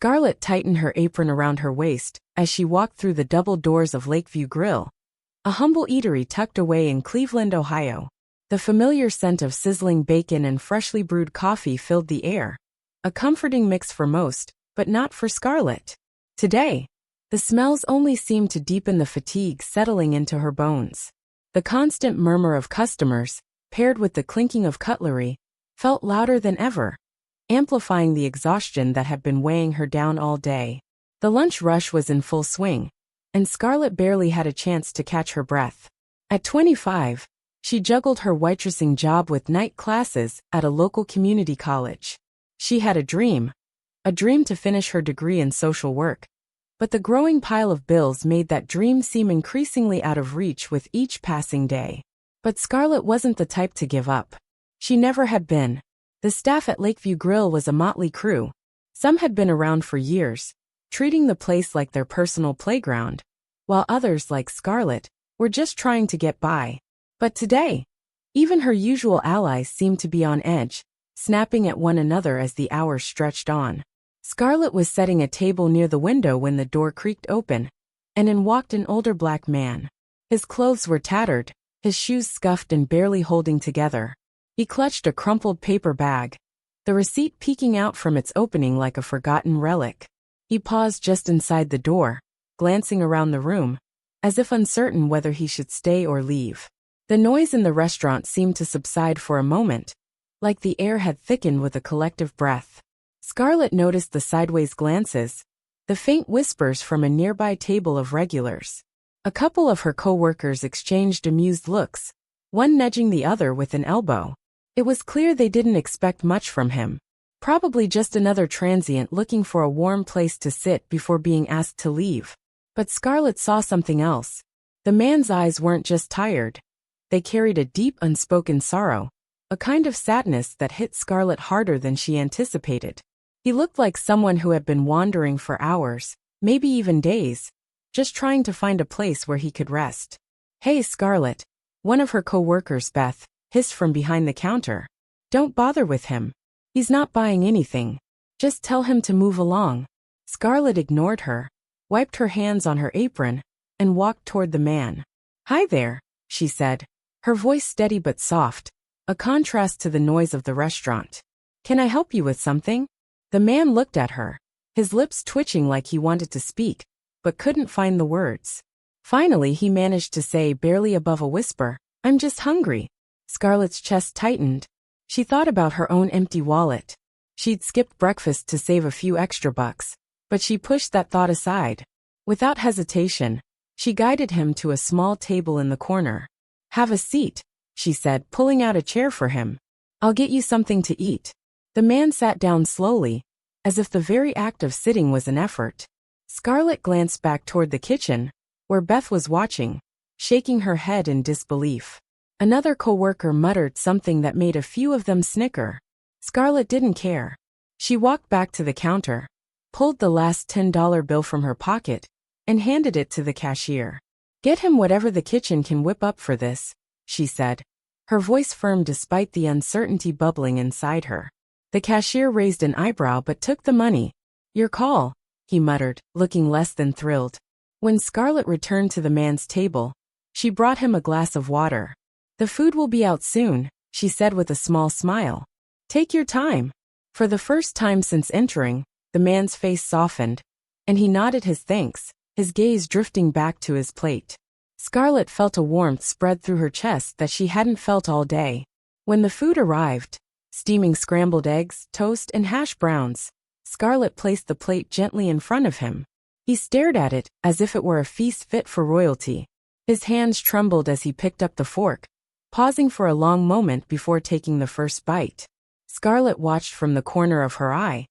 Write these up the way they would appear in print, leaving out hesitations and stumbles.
Scarlett tightened her apron around her waist as she walked through the double doors of Lakeview Grill, a humble eatery tucked away in Cleveland, Ohio. The familiar scent of sizzling bacon and freshly brewed coffee filled the air, a comforting mix for most, but not for Scarlett. Today, the smells only seemed to deepen the fatigue settling into her bones. The constant murmur of customers, paired with the clinking of cutlery, felt louder than ever, amplifying the exhaustion that had been weighing her down all day. The lunch rush was in full swing, and Scarlett barely had a chance to catch her breath. At 25, she juggled her waitressing job with night classes at a local community college. She had a dream to finish her degree in social work, but the growing pile of bills made that dream seem increasingly out of reach with each passing day. But Scarlett wasn't the type to give up. She never had been. The staff at Lakeview Grill was a motley crew. Some had been around for years, treating the place like their personal playground, while others, like Scarlett, were just trying to get by. But today, even her usual allies seemed to be on edge, snapping at one another as the hours stretched on. Scarlett was setting a table near the window when the door creaked open, and in walked an older black man. His clothes were tattered, his shoes scuffed and barely holding together. He clutched a crumpled paper bag, the receipt peeking out from its opening like a forgotten relic. He paused just inside the door, glancing around the room, as if uncertain whether he should stay or leave. The noise in the restaurant seemed to subside for a moment, like the air had thickened with a collective breath. Scarlett noticed the sideways glances, the faint whispers from a nearby table of regulars. A couple of her co-workers exchanged amused looks, one nudging the other with an elbow. It was clear they didn't expect much from him. Probably just another transient looking for a warm place to sit before being asked to leave. But Scarlett saw something else. The man's eyes weren't just tired. They carried a deep unspoken sorrow, a kind of sadness that hit Scarlett harder than she anticipated. He looked like someone who had been wandering for hours, maybe even days, just trying to find a place where he could rest. "Hey, Scarlett," one of her co-workers, Beth, hissed from behind the counter. "Don't bother with him. He's not buying anything. Just tell him to move along." Scarlett ignored her, wiped her hands on her apron, and walked toward the man. "Hi there," she said, her voice steady but soft, a contrast to the noise of the restaurant. "Can I help you with something?" The man looked at her, his lips twitching like he wanted to speak, but couldn't find the words. Finally he managed to say, barely above a whisper, "I'm just hungry." Scarlett's chest tightened. She thought about her own empty wallet. She'd skipped breakfast to save a few extra bucks, but she pushed that thought aside. Without hesitation, she guided him to a small table in the corner. "Have a seat," she said, pulling out a chair for him. "I'll get you something to eat." The man sat down slowly, as if the very act of sitting was an effort. Scarlett glanced back toward the kitchen, where Beth was watching, shaking her head in disbelief. Another co-worker muttered something that made a few of them snicker. Scarlett didn't care. She walked back to the counter, pulled the last $10 bill from her pocket, and handed it to the cashier. "Get him whatever the kitchen can whip up for this," she said, her voice firm despite the uncertainty bubbling inside her. The cashier raised an eyebrow but took the money. "Your call," he muttered, looking less than thrilled. When Scarlett returned to the man's table, she brought him a glass of water. "The food will be out soon," she said with a small smile. "Take your time." For the first time since entering, the man's face softened, and he nodded his thanks, his gaze drifting back to his plate. Scarlett felt a warmth spread through her chest that she hadn't felt all day. When the food arrived, steaming scrambled eggs, toast, and hash browns, Scarlett placed the plate gently in front of him. He stared at it as if it were a feast fit for royalty. His hands trembled as he picked up the fork, pausing for a long moment before taking the first bite. Scarlett watched from the corner of her eye,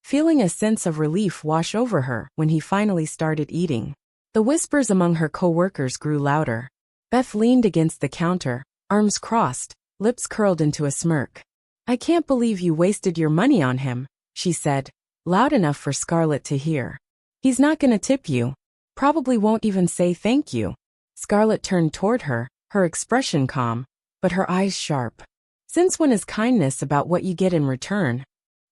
feeling a sense of relief wash over her when he finally started eating. The whispers among her co-workers grew louder. Beth leaned against the counter, arms crossed, lips curled into a smirk. "I can't believe you wasted your money on him," she said, loud enough for Scarlett to hear. "He's not gonna tip you. Probably won't even say thank you." Scarlett turned toward her, her expression calm, but her eyes sharp. "Since when is kindness about what you get in return?"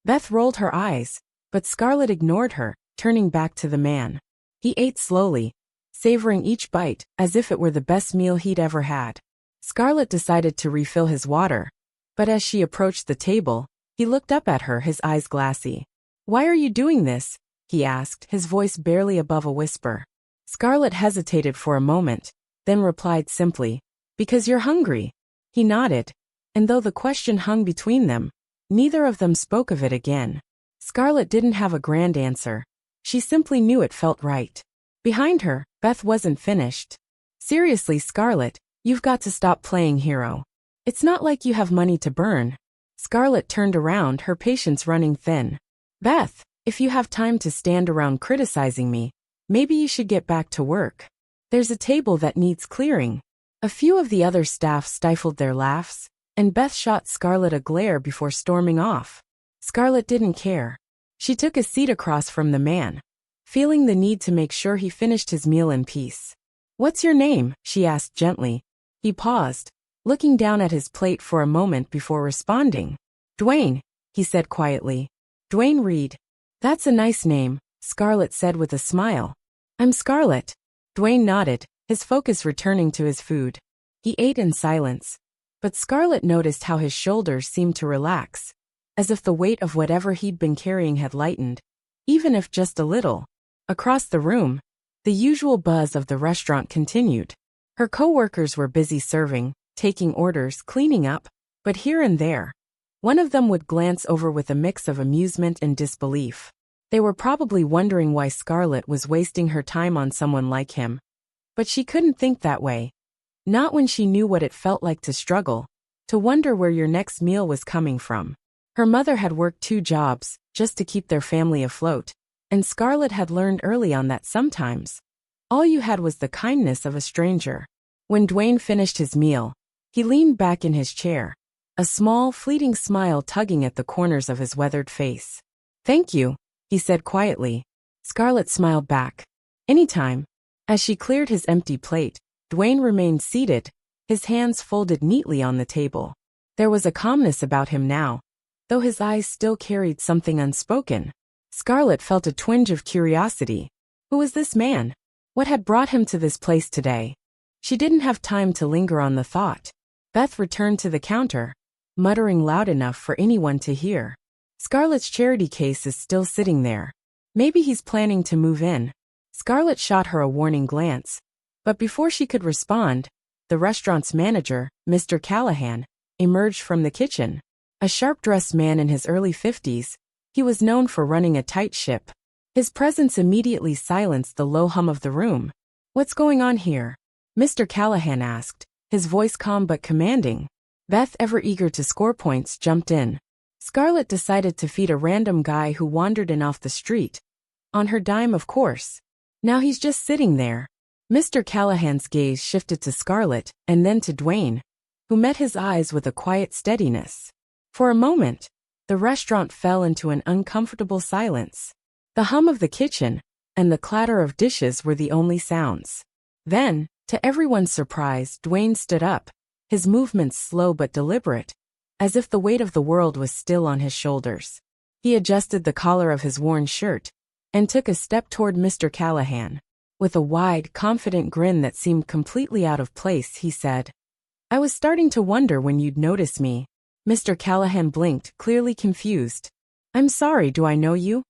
Beth rolled her eyes, But Scarlett ignored her, turning back to the man. He ate slowly, savoring each bite as if it were the best meal he'd ever had. Scarlett decided to refill his water, but as she approached the table, he looked up at her, his eyes glassy. "Why are you doing this?" he asked, his voice barely above a whisper. Scarlett hesitated for a moment, then replied simply, "Because you're hungry." He nodded, and though the question hung between them, neither of them spoke of it again. Scarlett didn't have a grand answer. She simply knew it felt right. Behind her, Beth wasn't finished. "Seriously, Scarlett, you've got to stop playing hero. It's not like you have money to burn." Scarlett turned around, her patience running thin. "Beth, if you have time to stand around criticizing me, maybe you should get back to work. There's a table that needs clearing." A few of the other staff stifled their laughs, and Beth shot Scarlett a glare before storming off. Scarlett didn't care. She took a seat across from the man, feeling the need to make sure he finished his meal in peace. "What's your name?" she asked gently. He paused, looking down at his plate for a moment before responding. "Dwayne," he said quietly. "Dwayne Reed." "That's a nice name," Scarlett said with a smile. "I'm Scarlett." Dwayne nodded, his focus returning to his food. He ate in silence, but Scarlett noticed how his shoulders seemed to relax, as if the weight of whatever he'd been carrying had lightened, even if just a little. Across the room, the usual buzz of the restaurant continued. Her co-workers were busy serving, taking orders, cleaning up, but here and there, one of them would glance over with a mix of amusement and disbelief. They were probably wondering why Scarlett was wasting her time on someone like him. But she couldn't think that way. Not when she knew what it felt like to struggle, to wonder where your next meal was coming from. Her mother had worked 2 jobs, just to keep their family afloat, and Scarlett had learned early on that sometimes all you had was the kindness of a stranger. When Dwayne finished his meal, he leaned back in his chair, a small, fleeting smile tugging at the corners of his weathered face. "Thank you," he said quietly. Scarlett smiled back. "Anytime." As she cleared his empty plate, Dwayne remained seated, his hands folded neatly on the table. There was a calmness about him now, though his eyes still carried something unspoken. Scarlett felt a twinge of curiosity. Who was this man? What had brought him to this place today? She didn't have time to linger on the thought. Beth returned to the counter, muttering loud enough for anyone to hear. "Scarlett's charity case is still sitting there. Maybe he's planning to move in." Scarlett shot her a warning glance, but before she could respond, the restaurant's manager, Mr. Callahan, emerged from the kitchen. A sharp-dressed man in his early 50s, he was known for running a tight ship. His presence immediately silenced the low hum of the room. "What's going on here?" Mr. Callahan asked, his voice calm but commanding. Beth, ever eager to score points, jumped in. Scarlett decided to feed a random guy who wandered in off the street. On her dime, of course. Now he's just sitting there. Mr. Callahan's gaze shifted to Scarlett and then to Dwayne, who met his eyes with a quiet steadiness. For a moment, the restaurant fell into an uncomfortable silence. The hum of the kitchen and the clatter of dishes were the only sounds. Then, to everyone's surprise, Dwayne stood up, his movements slow but deliberate, as if the weight of the world was still on his shoulders. He adjusted the collar of his worn shirt and took a step toward Mr. Callahan. With a wide, confident grin that seemed completely out of place, he said, "I was starting to wonder when you'd notice me." Mr. Callahan blinked, clearly confused. "I'm sorry, do I know you?"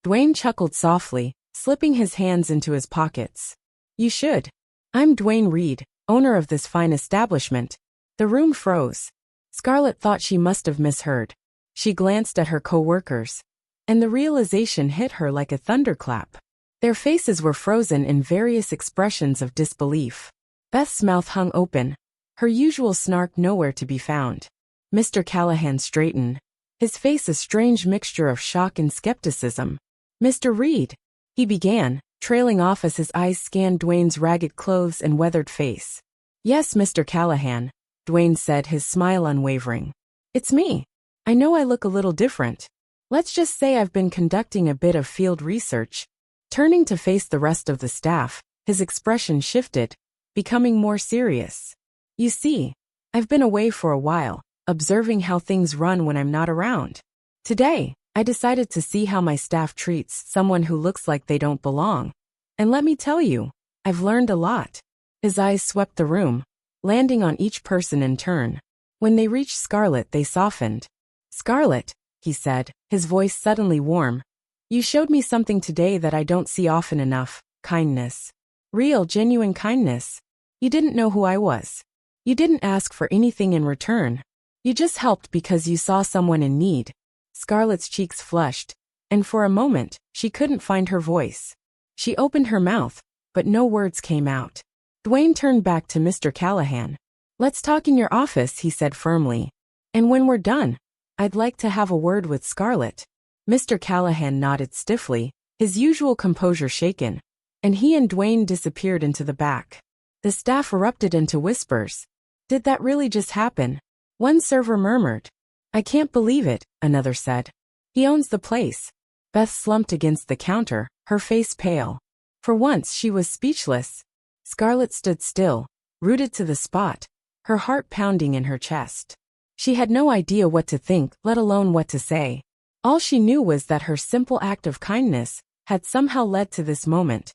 Dwayne chuckled softly, slipping his hands into his pockets. "You should. I'm Dwayne Reed, owner of this fine establishment." The room froze. Scarlett thought she must have misheard. She glanced at her co-workers, and the realization hit her like a thunderclap. Their faces were frozen in various expressions of disbelief. Beth's mouth hung open, her usual snark nowhere to be found. Mr. Callahan straightened, his face a strange mixture of shock and skepticism. "Mr. Reed," he began, trailing off as his eyes scanned Dwayne's ragged clothes and weathered face. "Yes, Mr. Callahan," Dwayne said, his smile unwavering. "It's me. I know I look a little different. Let's just say I've been conducting a bit of field research." Turning to face the rest of the staff, his expression shifted, becoming more serious. "You see, I've been away for a while, observing how things run when I'm not around. Today, I decided to see how my staff treats someone who looks like they don't belong. And let me tell you, I've learned a lot. His eyes swept the room, landing on each person in turn. When they reached Scarlett, they softened. Scarlett, he said, his voice suddenly warm. You showed me something today that I don't see often enough, kindness. Real, genuine kindness. You didn't know who I was. You didn't ask for anything in return. You just helped because you saw someone in need. Scarlett's cheeks flushed, and for a moment, she couldn't find her voice. She opened her mouth, but no words came out. Dwayne turned back to Mr. Callahan. Let's talk in your office, he said firmly. And when we're done, I'd like to have a word with Scarlett. Mr. Callahan nodded stiffly, his usual composure shaken, and he and Dwayne disappeared into the back. The staff erupted into whispers. Did that really just happen? One server murmured. I can't believe it, another said. He owns the place. Beth slumped against the counter, her face pale. For once she was speechless. Scarlett stood still, rooted to the spot, her heart pounding in her chest. She had no idea what to think, let alone what to say. All she knew was that her simple act of kindness had somehow led to this moment,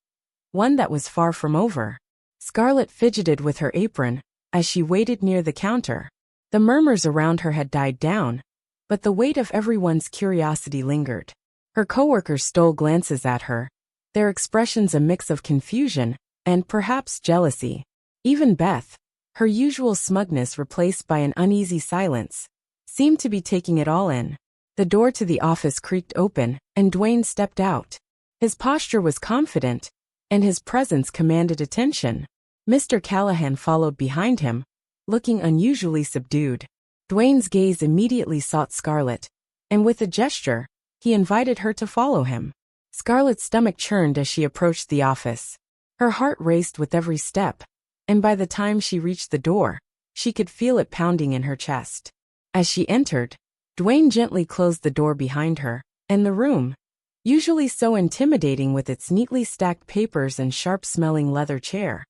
one that was far from over. Scarlett fidgeted with her apron as she waited near the counter. The murmurs around her had died down, but the weight of everyone's curiosity lingered. Her coworkers stole glances at her, their expressions a mix of confusion and perhaps jealousy. Even Beth, her usual smugness replaced by an uneasy silence, seemed to be taking it all in. The door to the office creaked open, and Dwayne stepped out. His posture was confident, and his presence commanded attention. Mr. Callahan followed behind him, looking unusually subdued. Dwayne's gaze immediately sought Scarlett, and with a gesture, he invited her to follow him. Scarlett's stomach churned as she approached the office. Her heart raced with every step, and by the time she reached the door, she could feel it pounding in her chest. As she entered, Dwayne gently closed the door behind her, and the room, usually so intimidating with its neatly stacked papers and sharp-smelling leather chair,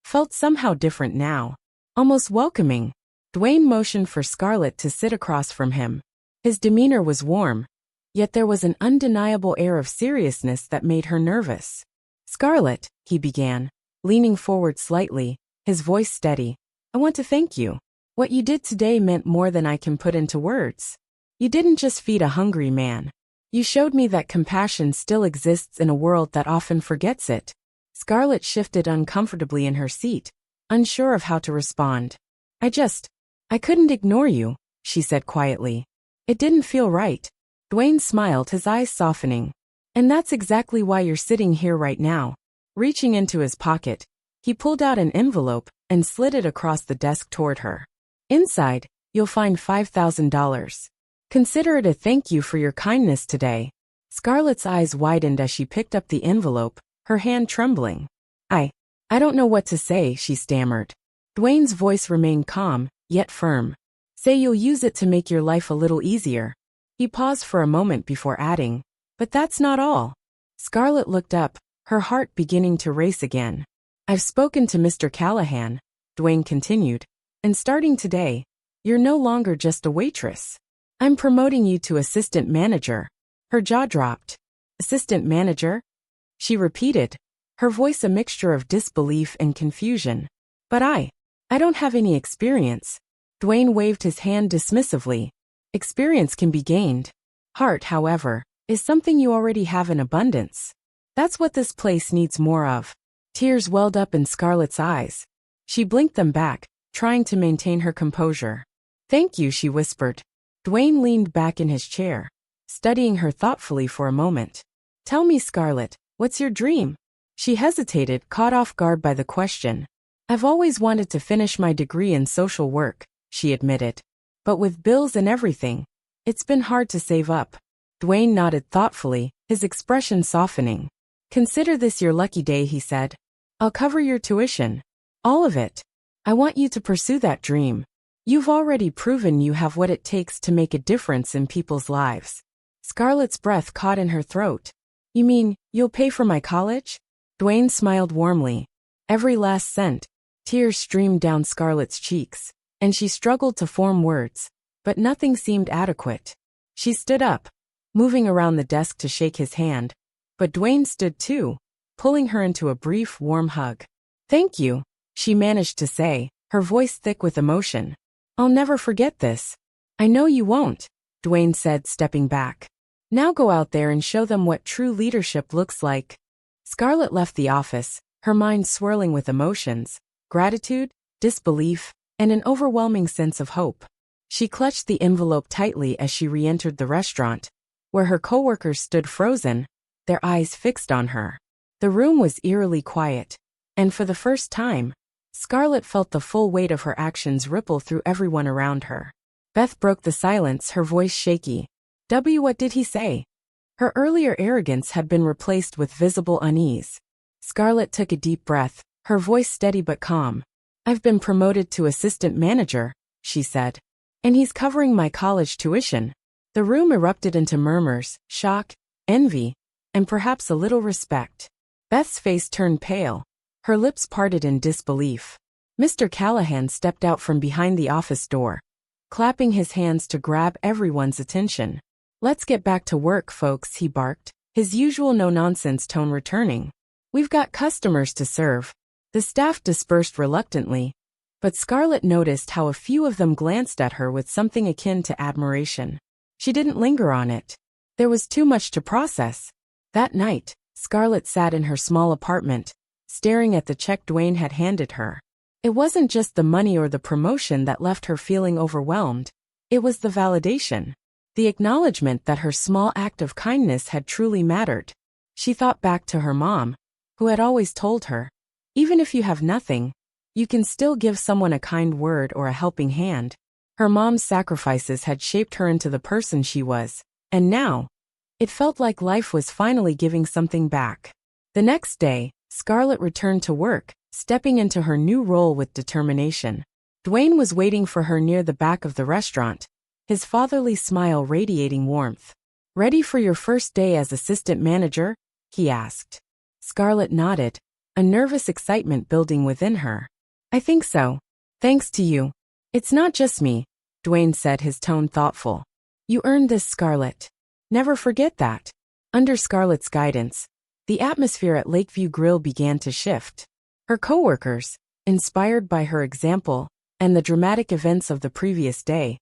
felt somehow different now, almost welcoming. Dwayne motioned for Scarlett to sit across from him. His demeanor was warm, yet there was an undeniable air of seriousness that made her nervous. Scarlett, he began, leaning forward slightly, his voice steady. I want to thank you. What you did today meant more than I can put into words. You didn't just feed a hungry man. You showed me that compassion still exists in a world that often forgets it. Scarlett shifted uncomfortably in her seat, unsure of how to respond. I couldn't ignore you, she said quietly. It didn't feel right. Dwayne smiled, his eyes softening. And that's exactly why you're sitting here right now. Reaching into his pocket, he pulled out an envelope and slid it across the desk toward her. Inside, you'll find $5,000. Consider it a thank you for your kindness today. Scarlett's eyes widened as she picked up the envelope, her hand trembling. I don't know what to say, she stammered. Dwayne's voice remained calm, yet firm. Say you'll use it to make your life a little easier. He paused for a moment before adding, but that's not all. Scarlett looked up, her heart beginning to race again. I've spoken to Mr. Callahan, Dwayne continued, and starting today, you're no longer just a waitress. I'm promoting you to assistant manager. Her jaw dropped. Assistant manager? She repeated, her voice a mixture of disbelief and confusion. But I don't have any experience. Dwayne waved his hand dismissively. Experience can be gained. Heart, however, is something you already have in abundance. That's what this place needs more of. Tears welled up in Scarlett's eyes. She blinked them back, trying to maintain her composure. Thank you, she whispered. Dwayne leaned back in his chair, studying her thoughtfully for a moment. Tell me, Scarlett, what's your dream? She hesitated, caught off guard by the question. I've always wanted to finish my degree in social work, she admitted. But with bills and everything, it's been hard to save up. Dwayne nodded thoughtfully, his expression softening. Consider this your lucky day, he said. I'll cover your tuition. All of it. I want you to pursue that dream. You've already proven you have what it takes to make a difference in people's lives. Scarlett's breath caught in her throat. You mean, you'll pay for my college? Dwayne smiled warmly. Every last cent. Tears streamed down Scarlett's cheeks, and she struggled to form words, but nothing seemed adequate. She stood up, moving around the desk to shake his hand, but Dwayne stood too, pulling her into a brief, warm hug. "Thank you," she managed to say, her voice thick with emotion. "I'll never forget this." "I know you won't," Dwayne said, stepping back. "Now go out there and show them what true leadership looks like." Scarlett left the office, her mind swirling with emotions, gratitude, disbelief, and an overwhelming sense of hope. She clutched the envelope tightly as she re-entered the restaurant, where her coworkers stood frozen, their eyes fixed on her. The room was eerily quiet, and for the first time, Scarlett felt the full weight of her actions ripple through everyone around her. Beth broke the silence, her voice shaky. What did he say?" Her earlier arrogance had been replaced with visible unease. Scarlett took a deep breath, her voice steady but calm. "I've been promoted to assistant manager," she said. "And he's covering my college tuition." The room erupted into murmurs, shock, envy, and perhaps a little respect. Beth's face turned pale. Her lips parted in disbelief. Mr. Callahan stepped out from behind the office door, clapping his hands to grab everyone's attention. "Let's get back to work, folks," he barked, his usual no-nonsense tone returning. "We've got customers to serve." The staff dispersed reluctantly, but Scarlett noticed how a few of them glanced at her with something akin to admiration. She didn't linger on it. There was too much to process. That night, Scarlett sat in her small apartment, staring at the check Dwayne had handed her. It wasn't just the money or the promotion that left her feeling overwhelmed. It was the validation. The acknowledgement that her small act of kindness had truly mattered. She thought back to her mom, who had always told her, even if you have nothing, you can still give someone a kind word or a helping hand. Her mom's sacrifices had shaped her into the person she was, and now, it felt like life was finally giving something back. The next day, Scarlett returned to work, stepping into her new role with determination. Dwayne was waiting for her near the back of the restaurant, his fatherly smile radiating warmth. "Ready for your first day as assistant manager?" he asked. Scarlett nodded, a nervous excitement building within her. "I think so. Thanks to you." "It's not just me," Dwayne said, his tone thoughtful. "You earned this, Scarlett. Never forget that." Under Scarlett's guidance, the atmosphere at Lakeview Grill began to shift. Her coworkers, inspired by her example and the dramatic events of the previous day,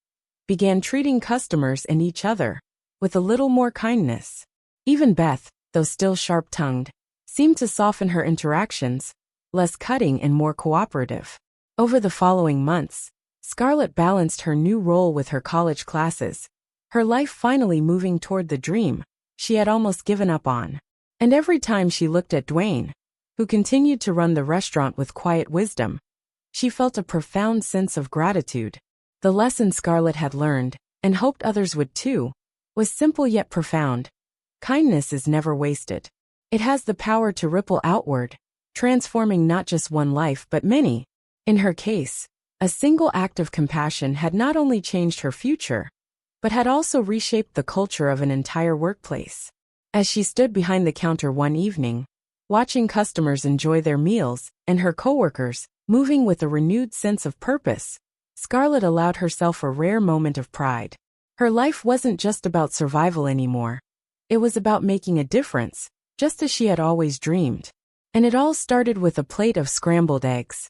began treating customers and each other with a little more kindness. Even Beth, though still sharp-tongued, seemed to soften her interactions, less cutting and more cooperative. Over the following months, Scarlett balanced her new role with her college classes, her life finally moving toward the dream she had almost given up on. And every time she looked at Dwayne, who continued to run the restaurant with quiet wisdom, she felt a profound sense of gratitude. The lesson Scarlett had learned, and hoped others would too, was simple yet profound. Kindness is never wasted. It has the power to ripple outward, transforming not just one life but many. In her case, a single act of compassion had not only changed her future, but had also reshaped the culture of an entire workplace. As she stood behind the counter one evening, watching customers enjoy their meals and her coworkers moving with a renewed sense of purpose, Scarlett allowed herself a rare moment of pride. Her life wasn't just about survival anymore. It was about making a difference, just as she had always dreamed. And it all started with a plate of scrambled eggs.